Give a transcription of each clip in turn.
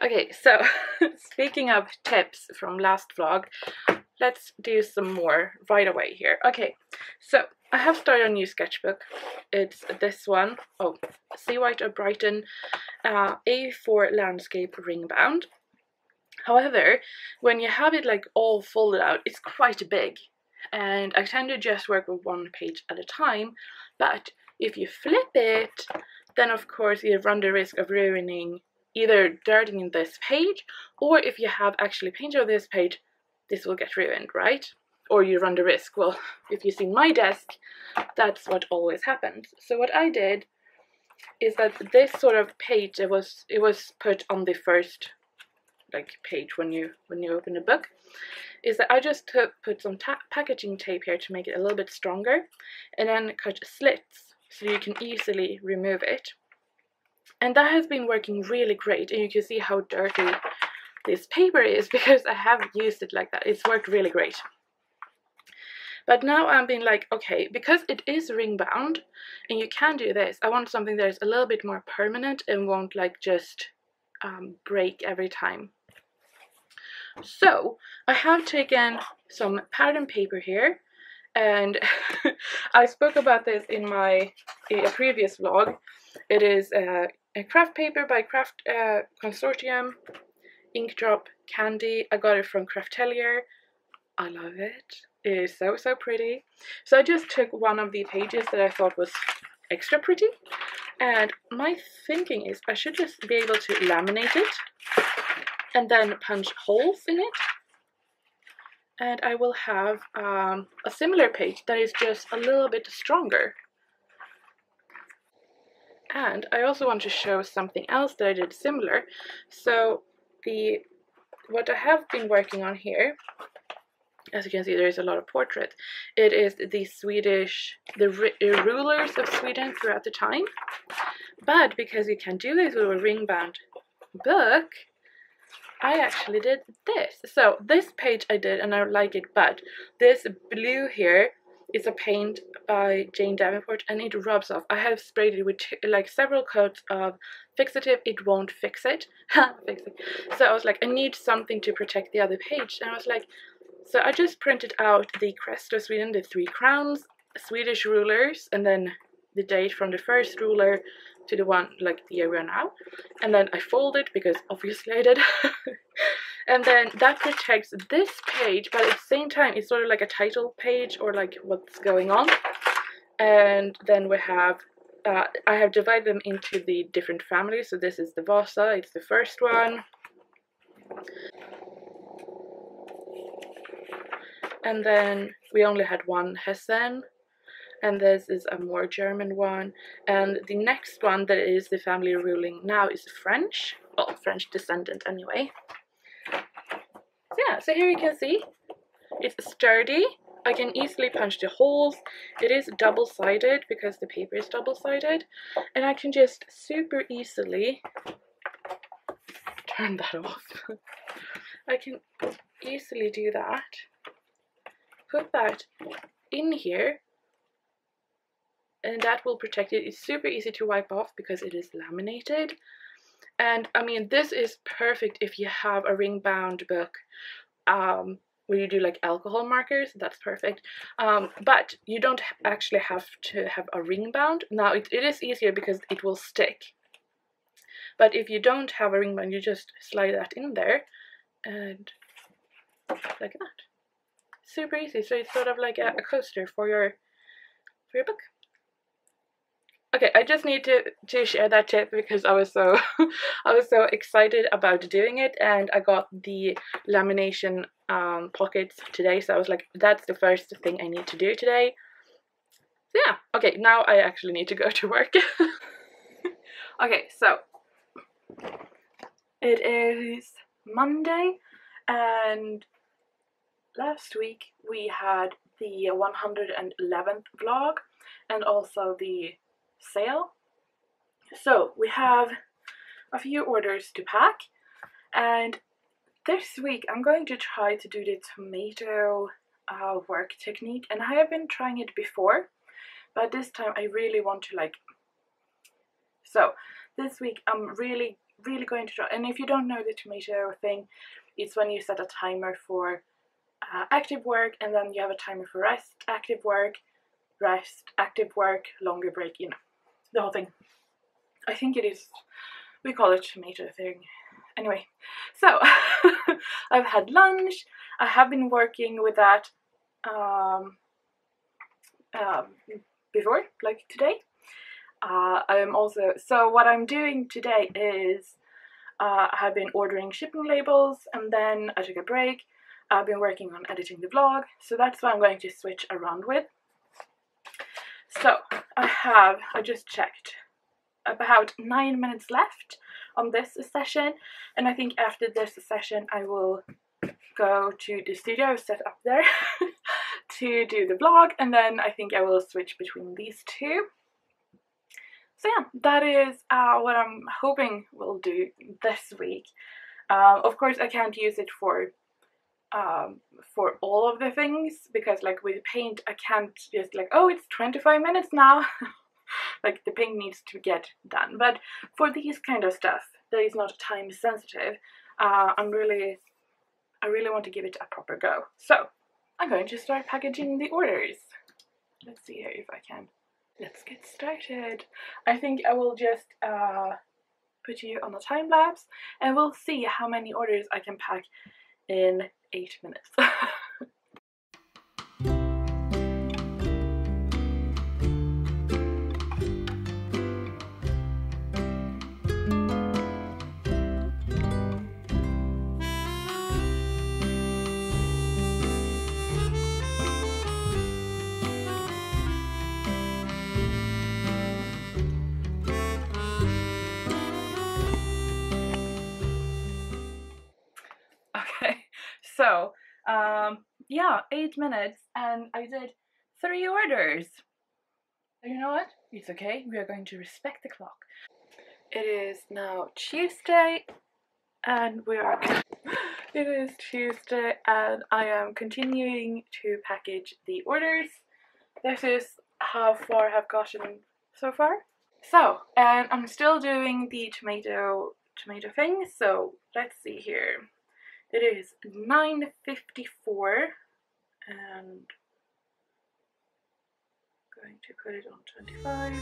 Okay, so speaking of tips from last vlog, let's do some more right away here. Okay, so I have started a new sketchbook. It's this one. Oh, Sea White of Brighton A4 landscape ring bound. However, when you have it like all folded out, it's quite big, and I tend to just work with one page at a time. But if you flip it, then of course you run the risk of ruining, either dirtying this page, or if you have actually painted on this page, this will get ruined, right? Or you run the risk. Well, if you see my desk, that's what always happens. So what I did is that this sort of page, it was put on the first like page when you open the book, is that I just put some packaging tape here to make it a little bit stronger, and then cut slits so you can easily remove it. And that has been working really great, and you can see how dirty this paper is because I have used it like that. It's worked really great. But now I'm being like, okay, because it is ring bound and you can do this, I want something that is a little bit more permanent and won't like just break every time. So I have taken some pattern paper here, and I spoke about this in my previous vlog. It is a craft paper by Craft Consortium, ink drop candy. I got it from Craftelier. I love it. It is so pretty. So I just took one of the pages that I thought was extra pretty, and my thinking is I should just be able to laminate it and then punch holes in it, and I will have a similar page that is just a little bit stronger. And I also want to show something else that I did similar. So what I have been working on here, as you can see, there is a lot of portraits. It is the rulers of Sweden throughout the time. But because you can do this with a ring bound book, I actually did this. So this page I did, and I like it, but this blue here is a paint by Jane Davenport, and it rubs off. I have sprayed it with like several coats of fixative. It won't fix it. So I was like, I need something to protect the other page, and I was like, so I just printed out the crest of Sweden, the 3 crowns, Swedish rulers, and then the date from the first ruler to the one like the year we're now, and then I folded because obviously I did. And then that protects this page, but at the same time it's sort of like a title page or like what's going on. And then we have I have divided them into the different families. So this is the Vasa, it's the first one, and then we only had one Hessen, and this is a more German one, and the next one that is the family ruling now is French, well, French descendant anyway. So yeah, so here you can see it's sturdy. I can easily punch the holes. It is double-sided because the paper is double-sided, and I can just super easily turn that off. I can easily do that, put that in here, and that will protect it. It's super easy to wipe off because it is laminated. And I mean, this is perfect if you have a ring bound book where you do like alcohol markers. That's perfect. But you don't actually have to have a ring bound. Now it is easier because it will stick. But if you don't have a ring bound, you just slide that in there and like that. Super easy. So it's sort of like a coaster for your book. Okay, I just need to share that tip because I was so I was so excited about doing it, and I got the lamination pockets today, so I was like, that's the first thing I need to do today. So yeah, okay, now I actually need to go to work. Okay, so it is Monday, and last week we had the 111th vlog and also the sale. So we have a few orders to pack, and this week I'm going to try to do the tomato work technique, and I have been trying it before, but this time I really want to like, so this week I'm really really going to try. And if you don't know the tomato thing, it's when you set a timer for active work, and then you have a timer for rest, active work, rest, active work, longer break, you know, the whole thing. I think it is, we call it tomato thing. Anyway, so I've had lunch. I have been working with that before, like today. I'm also, so what I'm doing today is I have been ordering shipping labels, and then I took a break. I've been working on editing the vlog, so that's what I'm going to switch around with. So I just checked, about 9 minutes left on this session, and I think after this session I will go to the studio set up there to do the vlog, and then I think I will switch between these two. So yeah, that is what I'm hoping we'll do this week. Of course I can't use it for all of the things, because like with paint I can't just like, oh, it's 25 minutes now. Like the paint needs to get done. But for these kind of stuff that is not time sensitive, I really want to give it a proper go. So I'm going to start packaging the orders. Let's see here if I can. Let's get started. I think I will just put you on a time lapse, and we'll see how many orders I can pack in 8 minutes. Okay, so yeah, 8 minutes, and I did 3 orders. You know what? It's okay. We are going to respect the clock. It is now Tuesday, and it is Tuesday, and I am continuing to package the orders. This is how far I've gotten so far. So, and I'm still doing the tomato thing. So let's see here. It is 9:54, and I'm going to put it on 25.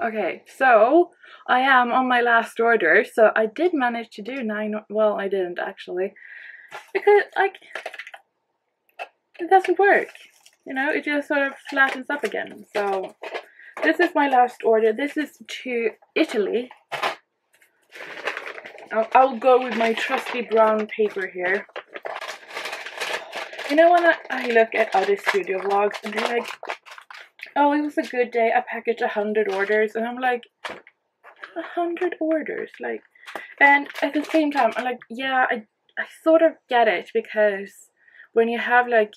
Okay, so I am on my last order, so I did manage to do 9, well, I didn't actually, because like, it doesn't work, you know, it just sort of flattens up again. So this is my last order. This is to Italy. I'll go with my trusty brown paper here. You know, when I look at other studio vlogs and they're like, oh, it was a good day, I packaged 100 orders, and I'm like, 100 orders, like, and at the same time, I'm like, yeah, I sort of get it, because when you have, like,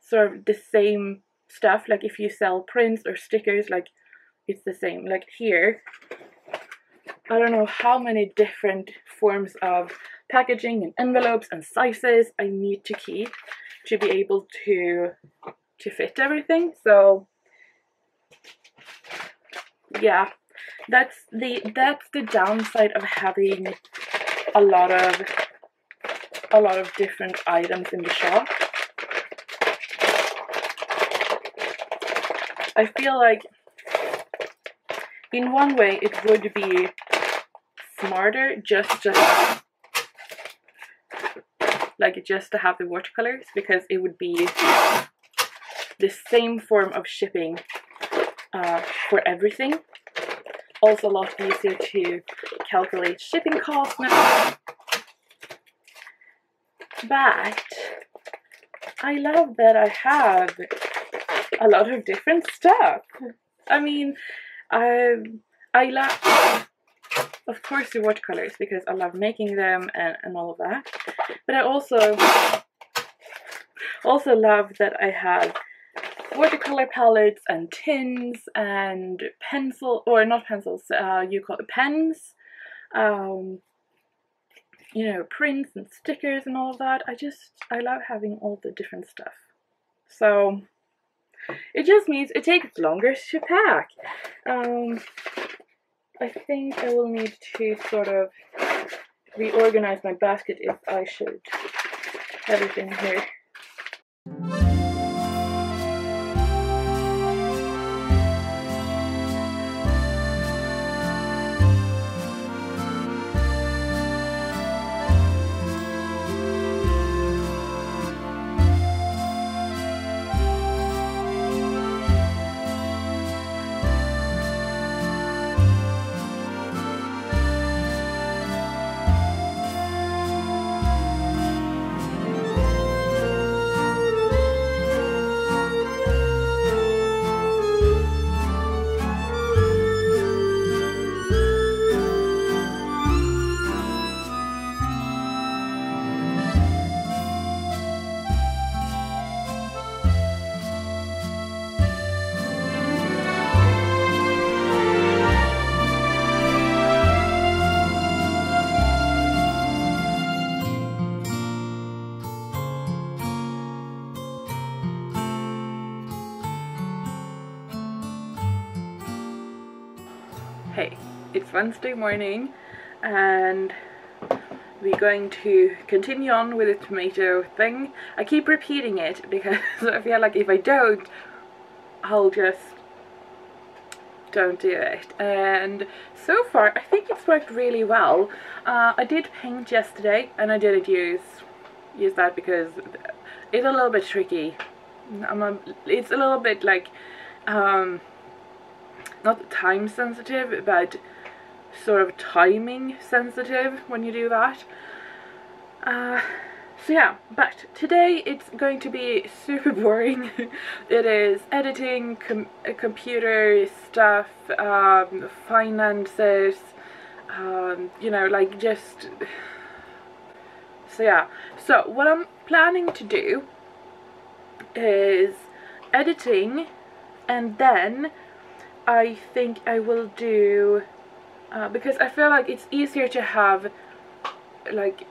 sort of the same stuff, like, if you sell prints or stickers, like, it's the same, like, here, I don't know how many different forms of packaging and envelopes and sizes I need to keep to be able to fit everything, so yeah, that's the downside of having a lot of different items in the shop. I feel like in one way it would be smarter just to have the watercolors, because it would be the same form of shipping for everything. Also a lot easier to calculate shipping costs now. But I love that I have a lot of different stuff. I mean, I love, of course, the watercolors because I love making them and all of that. But I also love that I have watercolor palettes and tins and pencil, or not pencils, you call it pens, you know, prints and stickers and all of that. I love having all the different stuff. So it just means it takes longer to pack. I think I will need to sort of reorganize my basket if I should have everything here. Hey, it's Wednesday morning and we're going to continue on with the tomato thing. I keep repeating it because I feel like if I don't, I'll just don't do it. And so far I think it's worked really well. I did paint yesterday and I didn't use that because it's a little bit tricky. It's a little bit like not time sensitive, but sort of timing sensitive when you do that. So yeah, but today it's going to be super boring. It is editing, computer stuff, finances, you know, like just... So yeah, so what I'm planning to do is editing, and then I think I will do, because I feel like it's easier to have like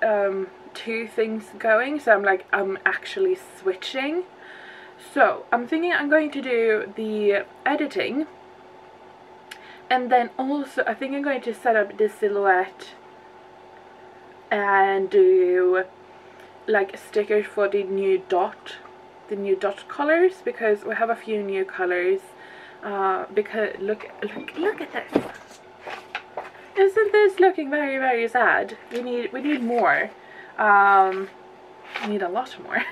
two things going, so I'm actually switching. So I'm thinking I'm going to do the editing, and then also I think I'm going to set up the silhouette and do like stickers for the new dot colors, because we have a few new colors. Because look at this. Isn't this looking very, very sad? We need more. We need a lot more.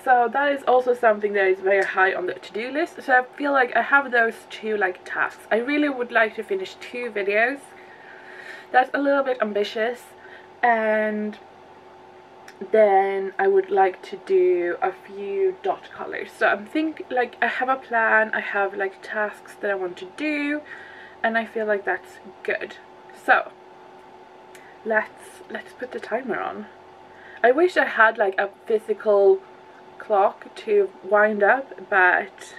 So that is also something that is very high on the to-do list. So I feel like I have those two like tasks. I really would like to finish 2 videos. That's a little bit ambitious, and then I would like to do a few dot colors. So I'm thinking, like, I have a plan, I have like tasks that I want to do, and I feel like that's good. So let's put the timer on. I wish I had like a physical clock to wind up, but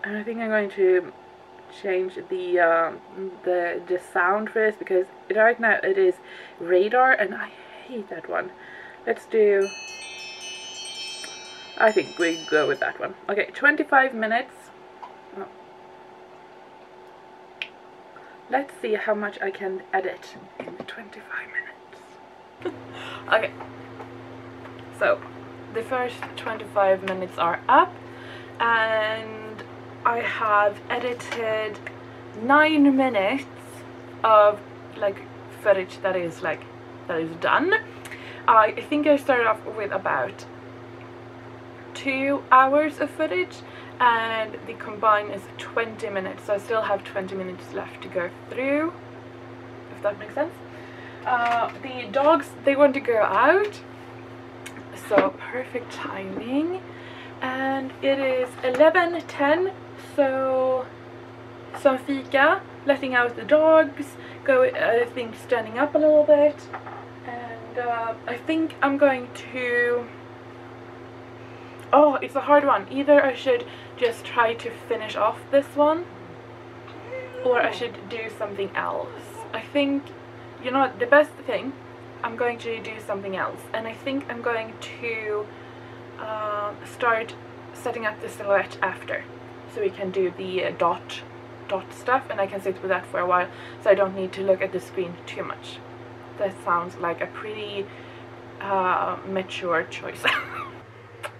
I think I'm going to change the sound for this, because right now it is radar and I hate that one. Let's do, I think we go with that one. Okay, 25 minutes. Oh. Let's see how much I can edit in 25 minutes. Okay, so the first 25 minutes are up, and I have edited 9 minutes of like footage that is done. I think I started off with about 2 hours of footage, and the combine is 20 minutes, so I still have 20 minutes left to go through, if that makes sense. The dogs, they want to go out, so perfect timing. and it is 11:10, so some fika, letting out the dogs, I think standing up a little bit, and I think I'm going to, oh, it's a hard one. Either I should just try to finish off this one, or I should do something else. I think, you know what, the best thing, I'm going to do something else, and I think I'm going to start setting up the silhouette after, so we can do the dot stuff, and I can sit with that for a while, so I don't need to look at the screen too much. That sounds like a pretty mature choice.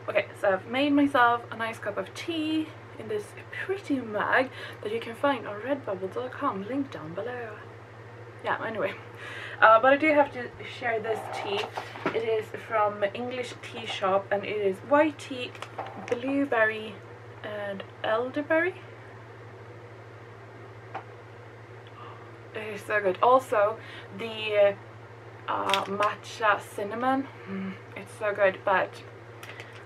Okay, so I've made myself a nice cup of tea in this pretty mug that you can find on redbubble.com, link down below. Yeah, anyway, but I do have to share this tea. It is from English Tea Shop, and it is white tea, blueberry and elderberry. It is so good. Also the matcha cinnamon, it's so good, but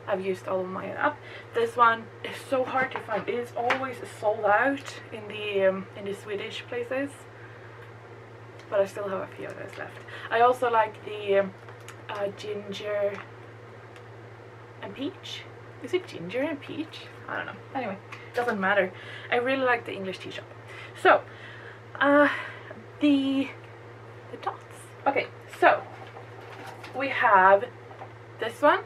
I've used all of mine up. This one is so hard to find. It is always sold out in the Swedish places, but I still have a few of those left. I also like the ginger and peach. Is it ginger and peach? I don't know. Anyway, doesn't matter. I really like the English Tea Shop. So the dots. Okay, so we have this one,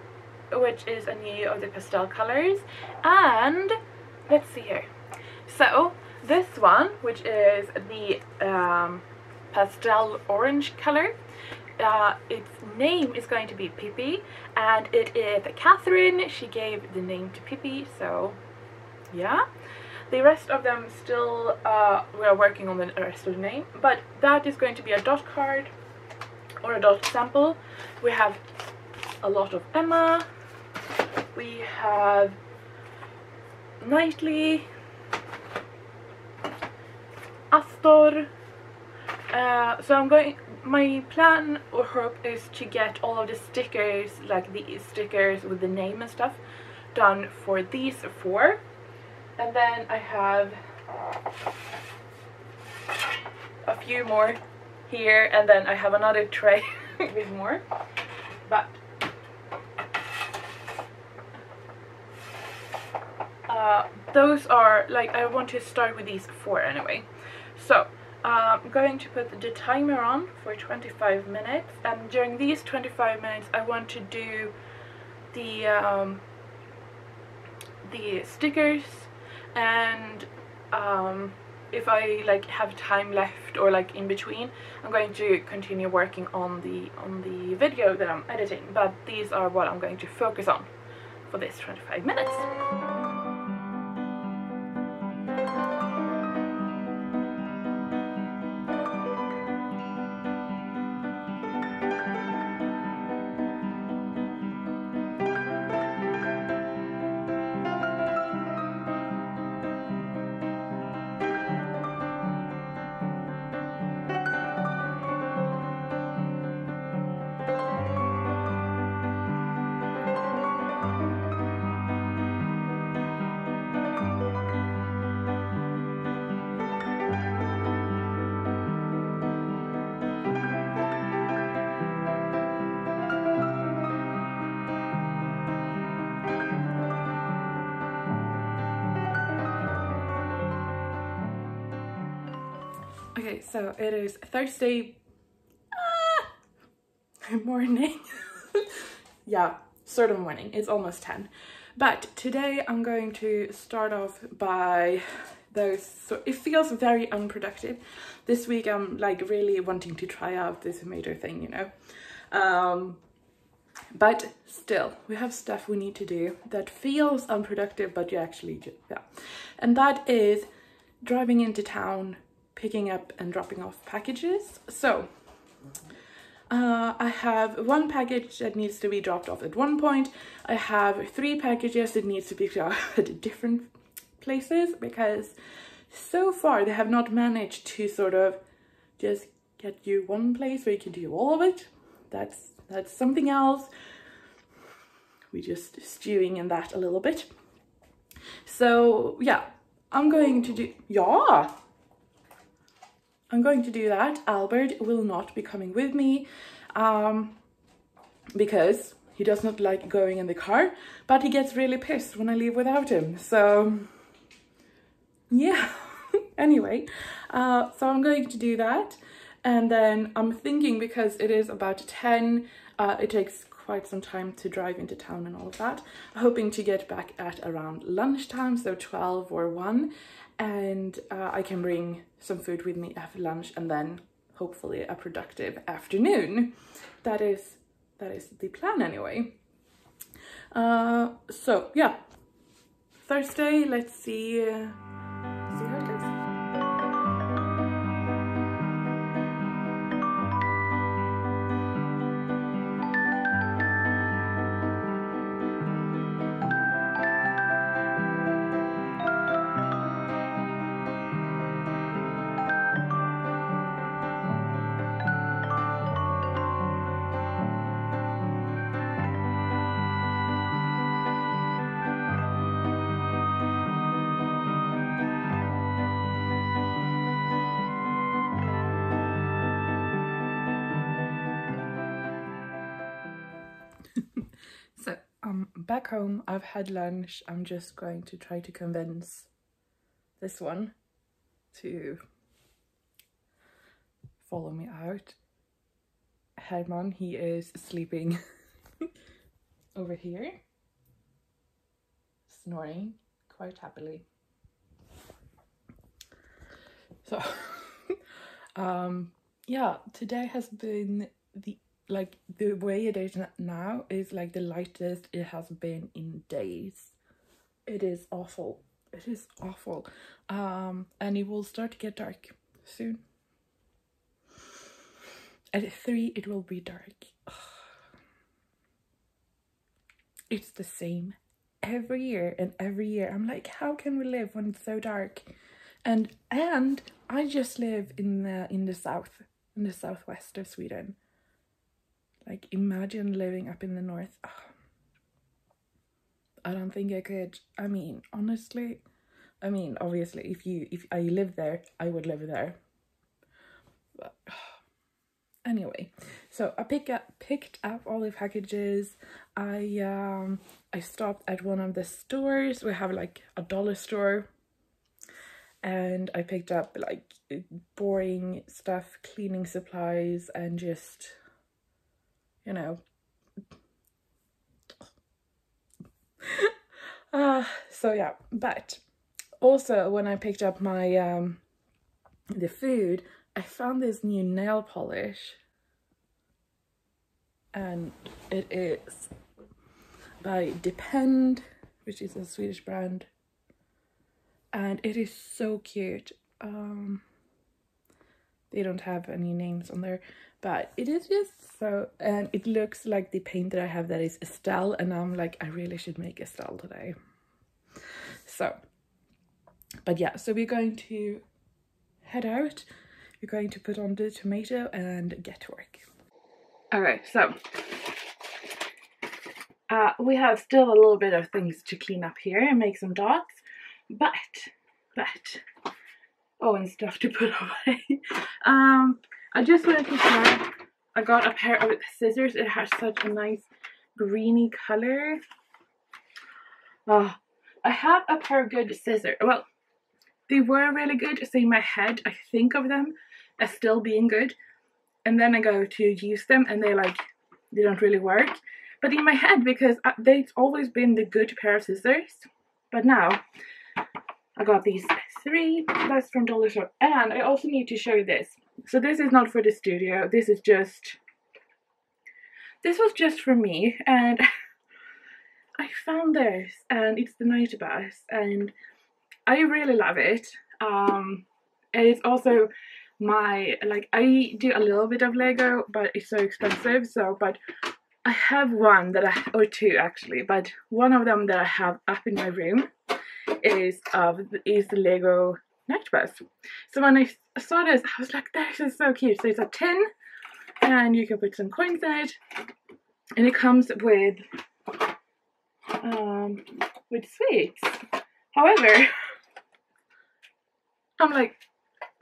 which is a new of the pastel colors, and let's see here. So this one, which is the pastel orange color, its name is going to be Pippi, and it is Catherine. She gave the name to Pippi, so yeah. The rest of them still, we are working on the rest of the name, but that is going to be a dot card or a dot sample. We have a lot of Emma, we have Knightley, Astor. So my plan or hope is to get all of the stickers, like the stickers with the name and stuff, done for these four. And then I have a few more here, and then I have another tray with more. But those are, like, I want to start with these four anyway. So I'm going to put the timer on for 25 minutes, and during these 25 minutes I want to do the stickers, and if I like have time left or like in between, I'm going to continue working on the video that I'm editing, but these are what I'm going to focus on for this 25 minutes. Okay, so it is Thursday morning. Yeah, sort of morning. It's almost 10. But today I'm going to start off by those, so it feels very unproductive. This week I'm like really wanting to try out this major thing, you know. But still, we have stuff we need to do that feels unproductive, but you actually do, yeah. And that is driving into town, picking up and dropping off packages. So I have one package that needs to be dropped off at one point. I have 3 packages that needs to be picked up at different places, because so far they have not managed to sort of just get you one place where you can do all of it. That's something else. we're just stewing in that a little bit. So yeah, I'm going to do that. Albert will not be coming with me because he does not like going in the car, but he gets really pissed when I leave without him. So yeah, anyway, so I'm going to do that. And then I'm thinking, because it is about 10, it takes quite some time to drive into town and all of that. Hoping to get back at around lunchtime, so 12 or 1. And I can bring some food with me after lunch, and then hopefully a productive afternoon. That is the plan anyway. So yeah, Thursday, let's see how it goes. So back home, I've had lunch. I'm just going to try to convince this one to follow me out. Herman, he is sleeping over here, snoring quite happily. So yeah, today has been the way it is now is like the lightest it has been in days. It is awful. It is awful. And it will start to get dark soon. At 3 it will be dark. It's the same every year and every year. I'm like, how can we live when it's so dark? And I just live in the south, in the southwest of Sweden. Like, imagine living up in the north. Oh, I don't think I could. I mean, honestly, obviously, if I lived there, I would live there. But anyway, so I picked up all the packages. I stopped at one of the stores. We have like a dollar store. And I picked up like boring stuff, cleaning supplies, and just, you know. So yeah, but also when I picked up my the food, I found this new nail polish, and it is by Depend, which is a Swedish brand, and it is so cute. They don't have any names on there, but it is just so, and it looks like the paint that I have that is Estelle, and I'm like, I really should make Estelle today. So, but yeah, so we're going to head out. We're going to put on the tomato and get to work. Okay, so we have still a little bit of things to clean up here and make some dots, but oh, and stuff to put away. I just wanted to share, I got a pair of scissors. It has such a nice greeny color. Oh, I have a pair of good scissors. Well, they were really good, so in my head I think of them as still being good, and then I go to use them and they don't really work. But in my head, because they've always been the good pair of scissors, but now I got these 3, that's from Dollar Store. And I also need to show you this. So this is not for the studio, this was just for me, and I found this, and it's the Night Bus, and I really love it. It's also my, like, I do a little bit of Lego, but it's so expensive, so, but I have one that or 2 actually, but one of them that I have up in my room is the Lego Night Bus. So when I saw this, I was like, this is so cute. So it's a tin, and you can put some coins in it, and it comes with with sweets. However, I'm like,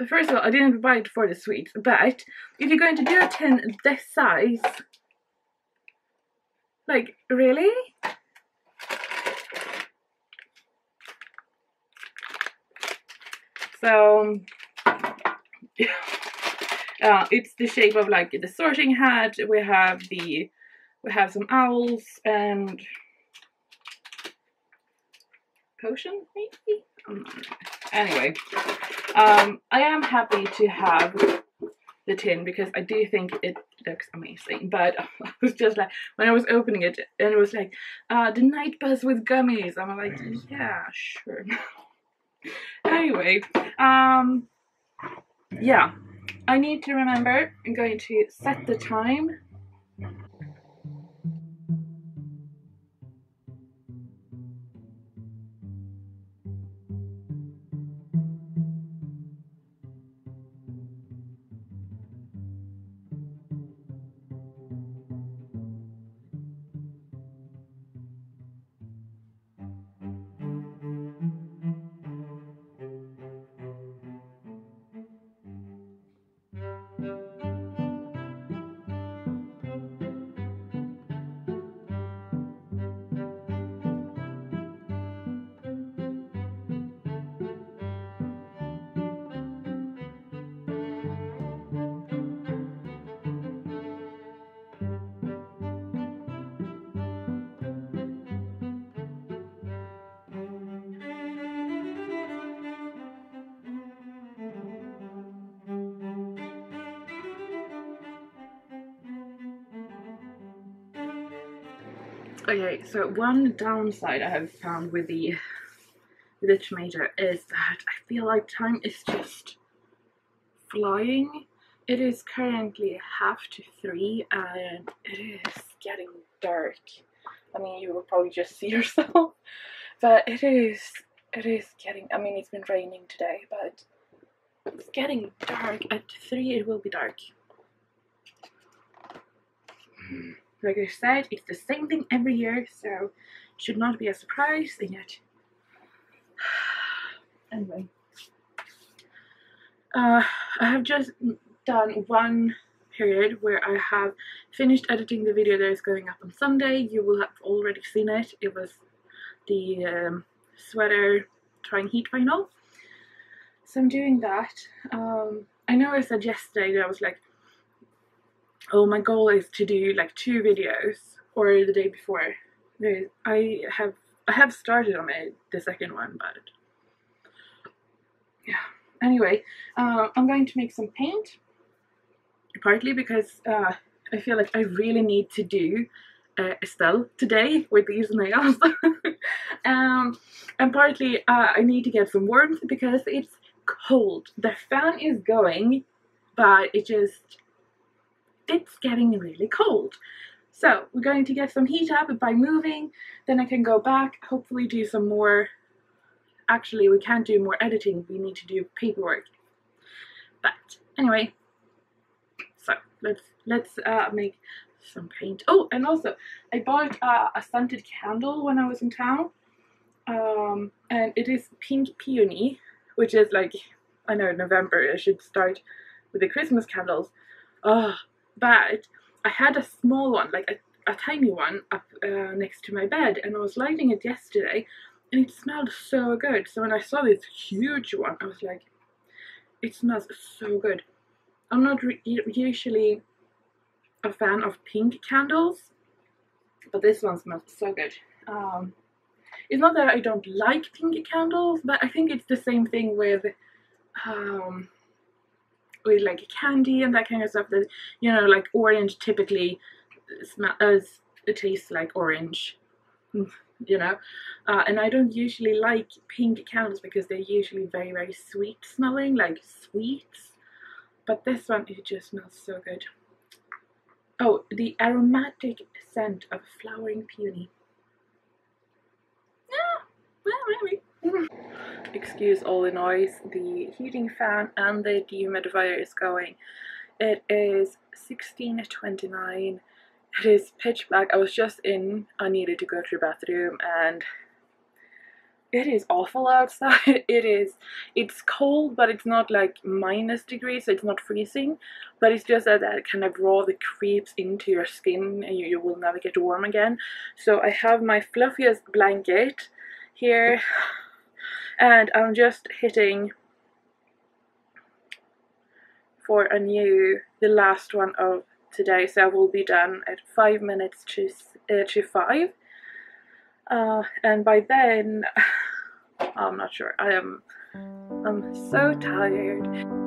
first of all, I didn't buy it for the sweets, but if you're going to do a tin this size, like, really? So, it's the shape of like the sorting hat. We have some owls and potion, maybe? Anyway, I am happy to have the tin because I do think it looks amazing. But I was just like, when I was opening it, and it was like, the night buzz with gummies. I'm like, yeah, sure. Anyway, yeah, I need to remember. I'm going to set the time. Okay, so one downside I have found with the tomato is that I feel like time is just flying. It is currently 2:30 and it is getting dark. I mean, you will probably just see yourself, but it is getting, I mean, it's been raining today, but it's getting dark. At 3 it will be dark. Like I said, it's the same thing every year, so should not be a surprise, and yet. Anyway, I have just done one period where I have finished editing the video that is going up on Sunday. You will have already seen it. It was the sweater trying heat final. So I'm doing that. I know I said yesterday that I was like, oh, my goal is to do like 2 videos, or the day before. I have started on it, the second one, but yeah. Anyway, I'm going to make some paint, partly because I feel like I really need to do Estelle today with these nails. And partly I need to get some warmth because it's cold. The fan is going, but it's getting really cold. So we're going to get some heat up by moving, then I can go back, hopefully do some more. Actually, we can't do more editing, we need to do paperwork. But anyway, so let's make some paint. Oh, and also I bought a scented candle when I was in town, and it is pink peony, which is like, I know November I should start with the Christmas candles. But I had a small one, like a tiny one up next to my bed, and I was lighting it yesterday and it smelled so good. So when I saw this huge one, I was like, it smells so good. I'm not usually a fan of pink candles, but this one smells so good. It's not that I don't like pink candles, but I think it's the same thing with like candy and that kind of stuff, that, you know, like orange typically it tastes like orange, you know, and I don't usually like pink candles because they're usually very, very sweet smelling, like sweets, but this one, it just smells so good. Oh, the aromatic scent of flowering peony. Yeah, well, maybe. Excuse all the noise, the heating fan and the dehumidifier is going. It is 16:29 It is pitch black. I was just in. I needed to go to the bathroom, and it is awful outside. It's cold, but it's not like minus degrees, so it's not freezing, but it's just that kind of raw that creeps into your skin, and you will never get warm again. So I have my fluffiest blanket here, and I'm just hitting for the last one of today, so I will be done at 5 minutes to 5, and by then I'm not sure. I'm so tired.